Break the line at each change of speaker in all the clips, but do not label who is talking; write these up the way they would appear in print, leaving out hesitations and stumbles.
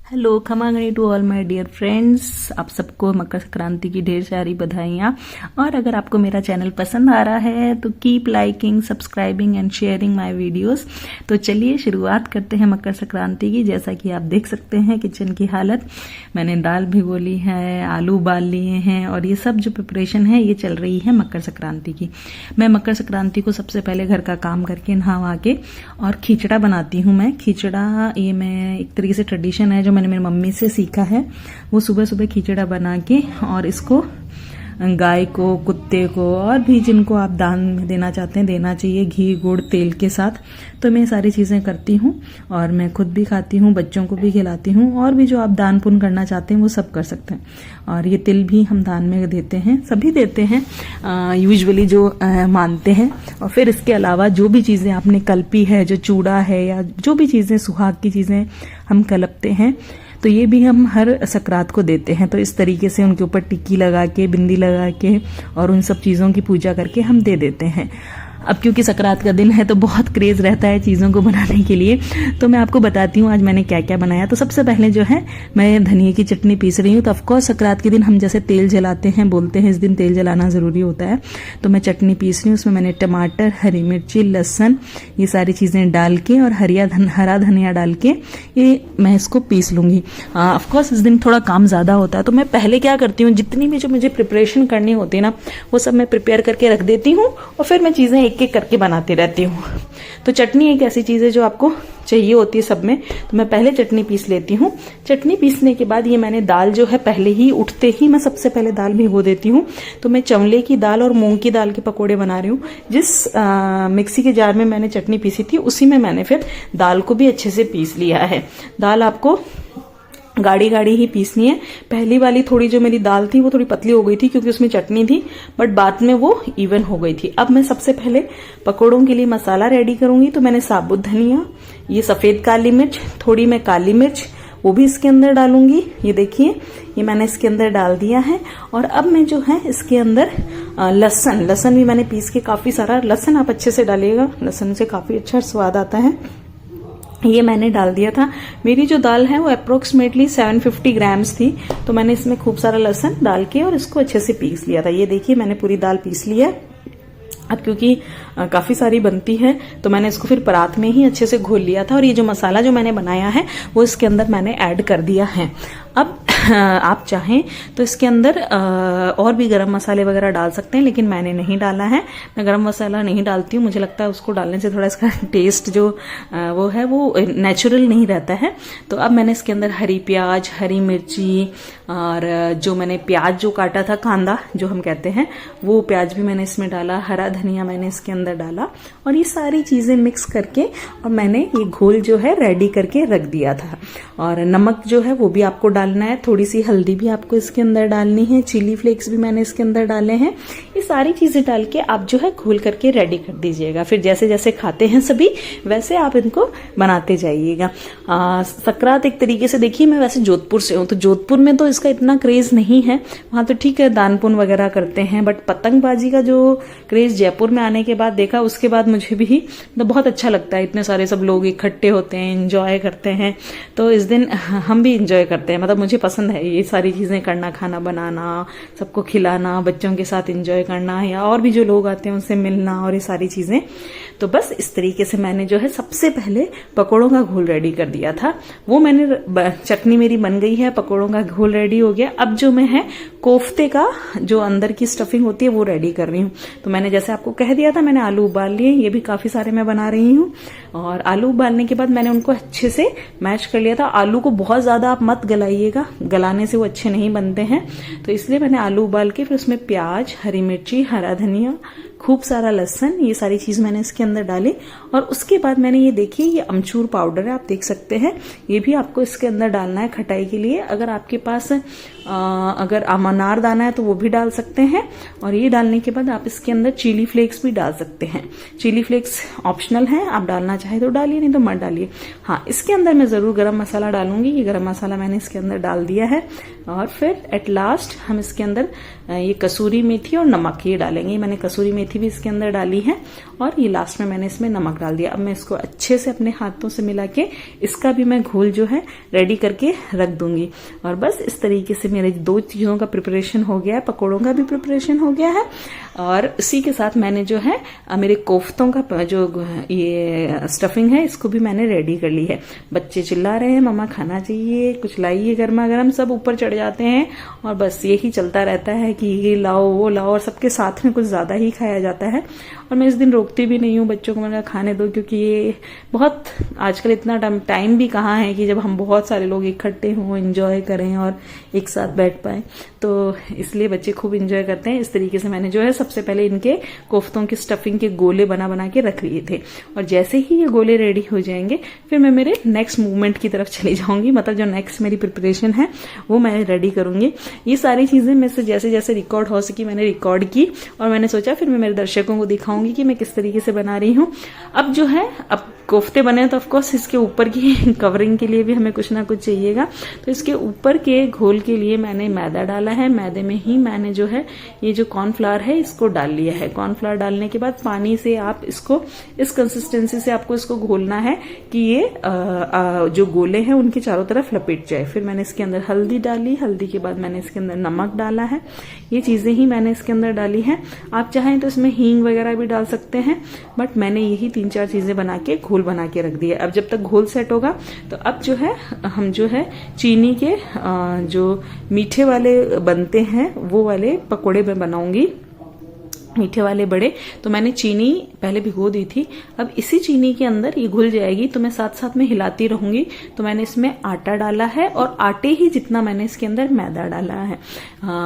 Hello, खमा गणी to all my dear friends. आप सबको मकर संक्रांति की ढेर सारी बधाइयाँ। और अगर आपको मेरा चैनल पसंद आ रहा है तो keep liking, subscribing and sharing my videos. तो चलिए शुरुआत करते हैं मकर संक्रांति की। जैसा कि आप देख सकते हैं किचन की हालत, मैंने दाल भिगो ली है, आलू उबाल लिए हैं और ये सब जो प्रिपरेशन है ये चल रही है मकर संक्रांति की। मैं मकर संक्रांति को सबसे पहले घर का काम करके नहा के और खिचड़ा बनाती हूँ। मैं खिचड़ा, ये मैं एक तरीके से ट्रेडिशन है जो मैंने मेरी मम्मी से सीखा है। वो सुबह सुबह खिचड़ा बना के और इसको गाय को, कुत्ते को और भी जिनको आप दान में देना चाहते हैं देना चाहिए, घी गुड़ तेल के साथ। तो मैं सारी चीज़ें करती हूँ और मैं खुद भी खाती हूँ, बच्चों को भी खिलाती हूँ और भी जो आप दान पुण्य करना चाहते हैं वो सब कर सकते हैं। और ये तिल भी हम दान में देते हैं, सभी देते हैं यूजुअली जो मानते हैं। और फिर इसके अलावा जो भी चीज़ें आपने कल्पी है, जो चूड़ा है या जो भी चीज़ें सुहाग की चीज़ें हम कलपते हैं तो ये भी हम हर सकरात को देते हैं। तो इस तरीके से उनके ऊपर टिक्की लगा के, बिंदी लगा के और उन सब चीज़ों की पूजा करके हम दे देते हैं। अब क्योंकि सकरात का दिन है तो बहुत क्रेज़ रहता है चीज़ों को बनाने के लिए। तो मैं आपको बताती हूँ आज मैंने क्या क्या बनाया। तो सबसे पहले जो है मैं धनिया की चटनी पीस रही हूँ। तो ऑफकोर्स सकरात के दिन हम जैसे तेल जलाते हैं, बोलते हैं इस दिन तेल जलाना ज़रूरी होता है। तो मैं चटनी पीस रही हूँ। उसमें मैंने टमाटर, हरी मिर्ची, लहसुन, ये सारी चीज़ें डाल के और हरा धनिया डाल के ये मैं इसको पीस लूँगी। ऑफकोर्स इस दिन थोड़ा काम ज़्यादा होता है तो मैं पहले क्या करती हूँ, जितनी भी जो मुझे प्रिपरेशन करनी होती है ना वो सब मैं प्रिपेयर करके रख देती हूँ और फिर मैं चीज़ें एक एक करके बनाती रहती हूँ। तो चटनी एक ऐसी चीज़ है जो आपको चाहिए होती है सब में। तो मैं पहले चटनी पीस लेती हूँ। चटनी पीसने के बाद ये मैंने दाल जो है पहले ही उठते ही मैं सबसे पहले दाल भिगो देती हूँ। तो मैं चवले की दाल और मूंग की दाल के पकोड़े बना रही हूँ। जिस मिक्सी के जार में मैंने चटनी पीसी थी उसी में मैंने फिर दाल को भी अच्छे से पीस लिया है। दाल आपको गाढ़ी गाढ़ी ही पीसनी है। पहली वाली थोड़ी जो मेरी दाल थी वो थोड़ी पतली हो गई थी क्योंकि उसमें चटनी थी, बट बाद में वो इवन हो गई थी। अब मैं सबसे पहले पकौड़ों के लिए मसाला रेडी करूंगी। तो मैंने साबुत धनिया, ये सफेद काली मिर्च, थोड़ी मैं काली मिर्च वो भी इसके अंदर डालूंगी। ये देखिए ये मैंने इसके अंदर डाल दिया है। और अब मैं जो है इसके अंदर लहसुन भी मैंने पीस के, काफी सारा लहसुन आप अच्छे से डालिएगा, लहसुन से काफी अच्छा स्वाद आता है। ये मैंने डाल दिया था। मेरी जो दाल है वो अप्रोक्सीमेटली 750 ग्राम्स थी। तो मैंने इसमें खूब सारा लहसुन डाल के और इसको अच्छे से पीस लिया था। ये देखिए मैंने पूरी दाल पीस ली है। अब क्योंकि काफ़ी सारी बनती है तो मैंने इसको फिर परात में ही अच्छे से घोल लिया था। और ये जो मसाला जो मैंने बनाया है वो इसके अंदर मैंने ऐड कर दिया है। अब आप चाहें तो इसके अंदर और भी गरम मसाले वगैरह डाल सकते हैं, लेकिन मैंने नहीं डाला है। मैं गरम मसाला नहीं डालती हूँ, मुझे लगता है उसको डालने से थोड़ा इसका टेस्ट जो वो है वो नेचुरल नहीं रहता है। तो अब मैंने इसके अंदर हरी प्याज, हरी मिर्ची और जो मैंने प्याज जो काटा था, कांदा जो हम कहते हैं, वो प्याज भी मैंने इसमें डाला, हरा धनिया मैंने इसके अंदर डाला और ये सारी चीज़ें मिक्स करके और मैंने ये घोल जो है रेडी करके रख दिया था। और नमक जो है वो भी आपको डालना है, थोड़ी सी हल्दी भी आपको इसके अंदर डालनी है, चिली फ्लेक्स भी मैंने इसके अंदर डाले हैं। ये सारी चीजें डाल के आप जो है घोल करके रेडी कर दीजिएगा। फिर जैसे जैसे खाते हैं सभी वैसे आप इनको बनाते जाइएगा। सकरात एक तरीके से, देखिए मैं वैसे जोधपुर से हूँ तो जोधपुर में तो इसका इतना क्रेज नहीं है, वहां तो ठीक है दान पुण्य वगैरह करते हैं, बट पतंगबाजी का जो क्रेज जयपुर में आने के बाद देखा, उसके बाद मुझे भी तो बहुत अच्छा लगता है। इतने सारे सब लोग इकट्ठे होते हैं, एंजॉय करते हैं। तो इस दिन हम भी एंजॉय करते हैं, मतलब मुझे पसंद है ये सारी चीजें करना, खाना बनाना, सबको खिलाना, बच्चों के साथ एंजॉय करना या और भी जो लोग आते हैं उनसे मिलना और ये सारी चीजें। तो बस इस तरीके से मैंने जो है सबसे पहले पकौड़ों का घोल रेडी कर दिया था। वो मैंने, चटनी मेरी बन गई है, पकौड़ों का घोल रेडी हो गया। अब जो मैं है कोफ्ते का जो अंदर की स्टफिंग होती है वो रेडी कर रही हूँ। तो मैंने जैसे आपको कह दिया था मैंने आलू उबाल लिए, ये भी काफी सारे मैं बना रही हूँ। और आलू उबालने के बाद मैंने उनको अच्छे से मैश कर लिया था। आलू को बहुत ज्यादा आप मत गलाइएगा, गलाने से वो अच्छे नहीं बनते हैं। तो इसलिए मैंने आलू उबाल के फिर उसमें प्याज, हरी मिर्ची, हरा धनिया, खूब सारा लहसुन, ये सारी चीज मैंने इसके अंदर डाली। और उसके बाद मैंने ये देखिए ये अमचूर पाउडर है, आप देख सकते हैं, ये भी आपको इसके अंदर डालना है खटाई के लिए। अगर आपके पास अगर अनार दाना है तो वो भी डाल सकते हैं। और ये डालने के बाद आप इसके अंदर चिली फ्लेक्स भी डाल सकते हैं। चिली फ्लेक्स ऑप्शनल है, आप डालना चाहे तो डालिए, नहीं तो मत डालिए। हाँ, इसके अंदर मैं जरूर गरम मसाला डालूंगी। ये गरम मसाला मैंने इसके अंदर डाल दिया है। और फिर एट लास्ट हम इसके अंदर ये कसूरी मेथी और नमक ये डालेंगे। मैंने कसूरी मेथी मेथी भी इसके अंदर डाली है और ये लास्ट में मैंने इसमें नमक डाल दिया। अब मैं इसको अच्छे से अपने हाथों से मिला के इसका भी मैं घोल जो है रेडी करके रख दूंगी। और बस इस तरीके से मेरे 2 चीजों का प्रिपरेशन हो गया है, पकौड़ों का भी प्रिपरेशन हो गया है और इसी के साथ मैंने जो है मेरे कोफ्तों का जो ये स्टफिंग है इसको भी मैंने रेडी कर ली है। बच्चे चिल्ला रहे हैं मम्मा खाना चाहिए, कुछ लाइए गर्मा गर्म, सब ऊपर चढ़ जाते हैं और बस यही चलता रहता है कि ये लाओ वो लाओ और सबके साथ में कुछ ज्यादा ही खाया जाता है। और मैं इस दिन रोकती भी नहीं हूँ बच्चों को, मैंने खाने दो, क्योंकि ये बहुत आजकल इतना टाइम भी कहाँ है कि जब हम बहुत सारे लोग इकट्ठे हों, एंजॉय करें और एक साथ बैठ पाए, तो इसलिए बच्चे खूब एंजॉय करते हैं। इस तरीके से मैंने जो है सबसे पहले इनके कोफ्तों की स्टफिंग के गोले बना बना के रख लिए थे और जैसे ही ये गोले रेडी हो जाएंगे फिर मैं मेरे नेक्स्ट मूवमेंट की तरफ चली जाऊंगी, मतलब जो नेक्स्ट मेरी प्रिपरेशन है वो मैं रेडी करूंगी। ये सारी चीजें में से जैसे जैसे रिकॉर्ड हो सकी मैंने रिकॉर्ड की और मैंने सोचा फिर मैं मेरे दर्शकों को दिखाऊंगी कि मैं किस तरीके से बना रही हूँ। अब जो है अब कोफ्ते बने तो ऑफकोर्स इसके ऊपर की कवरिंग के लिए भी हमें कुछ ना कुछ चाहिएगा, तो इसके ऊपर के घोल के लिए मैंने मैदा डाला है। मैदे में ही मैंने जो है ये जो कॉर्नफ्लावर है इसको डाल लिया है। कॉर्नफ्लावर डालने के बाद पानी से आप इसको इस कंसिस्टेंसी से आपको इसको घोलना है कि ये जो गोले हैं उनके चारों तरफ लपेट जाए। फिर मैंने इसके अंदर हल्दी डाली, हल्दी के बाद मैंने इसके अंदर नमक डाला है। ये चीजें ही मैंने इसके अंदर डाली है। आप चाहें तो इसमें हींग वगैरह भी डाल सकते हैं, बट मैंने यही 3-4 चीजें बना के घोल बना के रख दिया। अब जब तक घोल सेट होगा तो अब जो है हम जो है चीनी के जो मीठे वाले बनते हैं वो वाले पकोड़े मैं बनाऊंगी, मीठे वाले बड़े। तो मैंने चीनी पहले भिगो दी थी, अब इसी चीनी के अंदर ये घुल जाएगी तो मैं साथ साथ में हिलाती रहूंगी। तो मैंने इसमें आटा डाला है और आटे ही जितना मैंने इसके अंदर मैदा डाला है।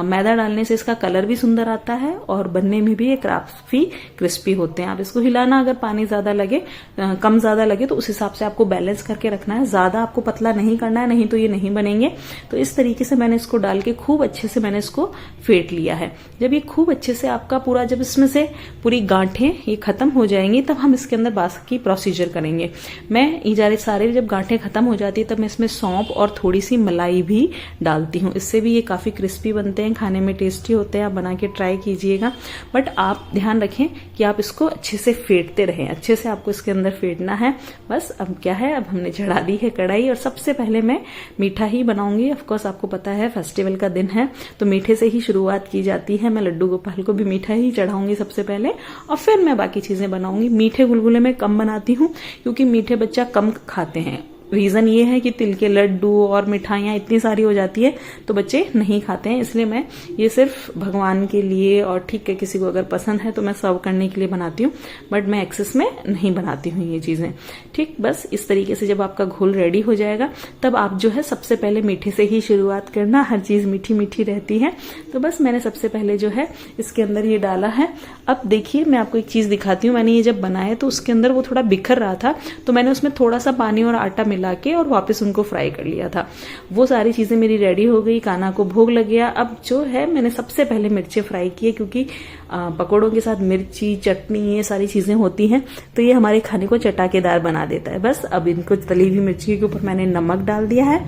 मैदा डालने से इसका कलर भी सुंदर आता है और बनने में भी ये काफी क्रिस्पी होते हैं। आप इसको हिलाना, अगर पानी ज्यादा लगे कम ज्यादा लगे तो उस हिसाब से आपको बैलेंस करके रखना है, ज्यादा आपको पतला नहीं करना है, नहीं तो ये नहीं बनेंगे। तो इस तरीके से मैंने इसको डाल के खूब अच्छे से मैंने इसको फेंट लिया है। जब ये खूब अच्छे से आपका पूरा, जब इसमें से पूरी गांठें ये खत्म हो जाएंगी तब हम इसके अंदर बाकी प्रोसीजर करेंगे। मैं ये सारे जब गांठें खत्म हो जाती है तब मैं इसमें सौंफ और थोड़ी सी मलाई भी डालती हूँ। इससे भी ये काफी क्रिस्पी बनते हैं, खाने में टेस्टी होते हैं। आप बना के ट्राई कीजिएगा, बट आप ध्यान रखें कि आप इसको अच्छे से फेंटते रहें, अच्छे से आपको इसके अंदर फेंटना है। बस अब क्या है, अब हमने चढ़ा दी है कढ़ाई और सबसे पहले मैं मीठा ही बनाऊंगी। ऑफकोर्स आपको पता है फेस्टिवल का दिन है तो मीठे से ही शुरुआत की जाती है। मैं लड्डू गोपाल को भी मीठा ही चढ़ाऊंगी सबसे पहले और फिर मैं बाकी चीजें बनाऊंगी। मीठे गुलगुले मैं कम बनाती हूँ क्योंकि मीठे बच्चा कम खाते हैं। रीजन ये है कि तिल के लड्डू और मिठाइयाँ इतनी सारी हो जाती है तो बच्चे नहीं खाते हैं, इसलिए मैं ये सिर्फ भगवान के लिए और ठीक है किसी को अगर पसंद है तो मैं सर्व करने के लिए बनाती हूँ, बट मैं एक्सेस में नहीं बनाती हूँ ये चीजें। ठीक, बस इस तरीके से जब आपका घोल रेडी हो जाएगा तब आप जो है सबसे पहले मीठे से ही शुरुआत करना, हर चीज मीठी मीठी रहती है। तो बस मैंने सबसे पहले जो है इसके अंदर ये डाला है। अब देखिए मैं आपको एक चीज दिखाती हूँ, मैंने ये जब बनाया तो उसके अंदर वो थोड़ा बिखर रहा था तो मैंने उसमें थोड़ा सा पानी और आटा मिला के और वापस उनको फ्राई कर लिया था। वो सारी चीजें मेरी रेडी हो गई, कान्हा को भोग लग गया। अब जो है मैंने सबसे पहले मिर्ची फ्राई की है क्योंकि पकौड़ों के साथ मिर्ची चटनी ये सारी चीजें होती हैं तो ये हमारे खाने को चटाकेदार बना देता है। बस अब इनको तली हुई मिर्ची के ऊपर मैंने नमक डाल दिया है,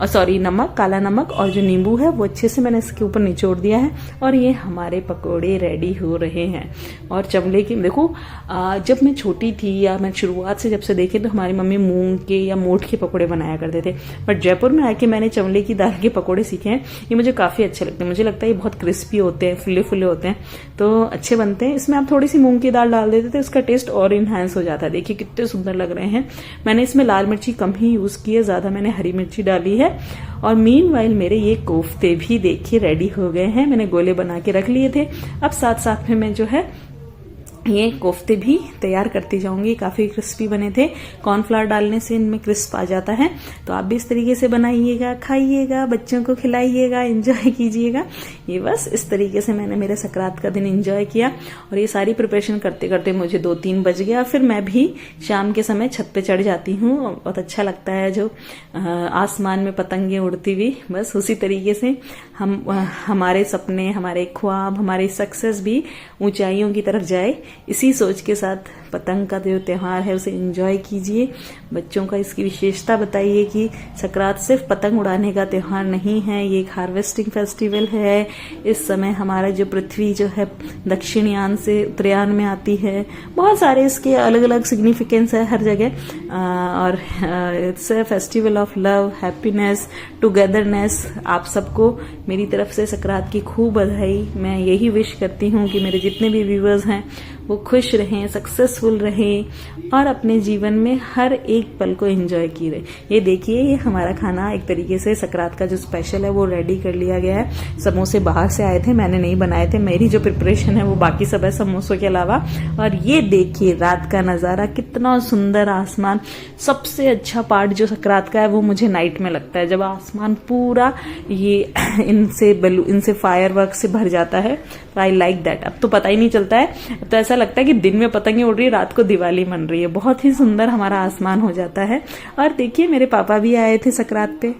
और सॉरी नमक, काला नमक, और जो नींबू है वो अच्छे से मैंने इसके ऊपर निचोड़ दिया है और ये हमारे पकौड़े रेडी हो रहे हैं। और चमड़े की देखो, जब मैं छोटी थी या मैं शुरुआत से जब से देखे तो हमारी मम्मी मूंग के या मोठ के पकौड़े बनाया करते थे, बट जयपुर में आके मैंने चमड़े की दाल के पकौड़े सीखे हैं। ये मुझे काफी अच्छे लगते हैं, मुझे लगता है ये बहुत क्रिस्पी होते हैं, फुले फुले होते हैं तो अच्छे बनते हैं। इसमें आप थोड़ी सी मूंग की दाल डाल देते तो इसका टेस्ट और इनहेंस हो जाता है। देखिए कितने सुंदर लग रहे हैं। मैंने इसमें लाल मिर्ची कम ही यूज की है, ज्यादा मैंने हरी मिर्ची डाली है। और मीनवाइल मेरे ये कोफ्ते भी देखिए रेडी हो गए हैं, मैंने गोले बना के रख लिए थे। अब साथ साथ में मैं जो है ये कोफ्ते भी तैयार करती जाऊंगी। काफी क्रिस्पी बने थे, कॉर्नफ्लावर डालने से इनमें क्रिस्प आ जाता है। तो आप भी इस तरीके से बनाइएगा, खाइएगा, बच्चों को खिलाइएगा, एंजॉय कीजिएगा। ये बस इस तरीके से मैंने मेरे सकरात का दिन एंजॉय किया। और ये सारी प्रिपरेशन करते करते मुझे 2-3 बज गया। फिर मैं भी शाम के समय छत पे चढ़ जाती हूँ, बहुत अच्छा लगता है जो आसमान में पतंगे उड़ती हुई। बस उसी तरीके से हमारे सपने, हमारे ख्वाब, हमारी सक्सेस भी ऊंचाइयों की तरफ जाए, इसी सोच के साथ पतंग का जो त्यौहार है उसे एंजॉय कीजिए। बच्चों का इसकी विशेषता बताइए कि संक्रांत सिर्फ पतंग उड़ाने का त्यौहार नहीं है, ये एक हार्वेस्टिंग फेस्टिवल है। इस समय हमारा जो पृथ्वी जो है दक्षिणयान से उत्तरायण में आती है। बहुत सारे इसके अलग अलग सिग्निफिकेंस है हर जगह। और it's a festival of love, happiness, togetherness. आप सबको मेरी तरफ से संक्रांत की खूब बधाई। मैं यही विश करती हूँ कि मेरे जितने भी व्यूअर्स हैं वो खुश रहें, सक्सेसफुल रहें और अपने जीवन में हर एक पल को एंजॉय किए रहे। ये देखिए, ये हमारा खाना एक तरीके से संक्रांत का जो स्पेशल है वो रेडी कर लिया गया है। समोसे बाहर से आए थे, मैंने नहीं बनाए थे। मेरी जो प्रिपरेशन है वो बाकी सब है समोसों के अलावा। और ये देखिए रात का नजारा, कितना सुंदर आसमान। सबसे अच्छा पार्ट जो संक्रांत का है वो मुझे नाइट में लगता है, जब आसमान पूरा ये इनसे फायरवर्क से भर जाता है। तो आई लाइक दैट। अब तो पता ही नहीं चलता है, अब तो ऐसा लगता है कि दिन में पतंगे उड़ रही है, रात को दिवाली मन रही है। बहुत ही सुंदर हमारा आसमान हो जाता है। और देखिए मेरे पापा भी आए थे संक्रांत पे।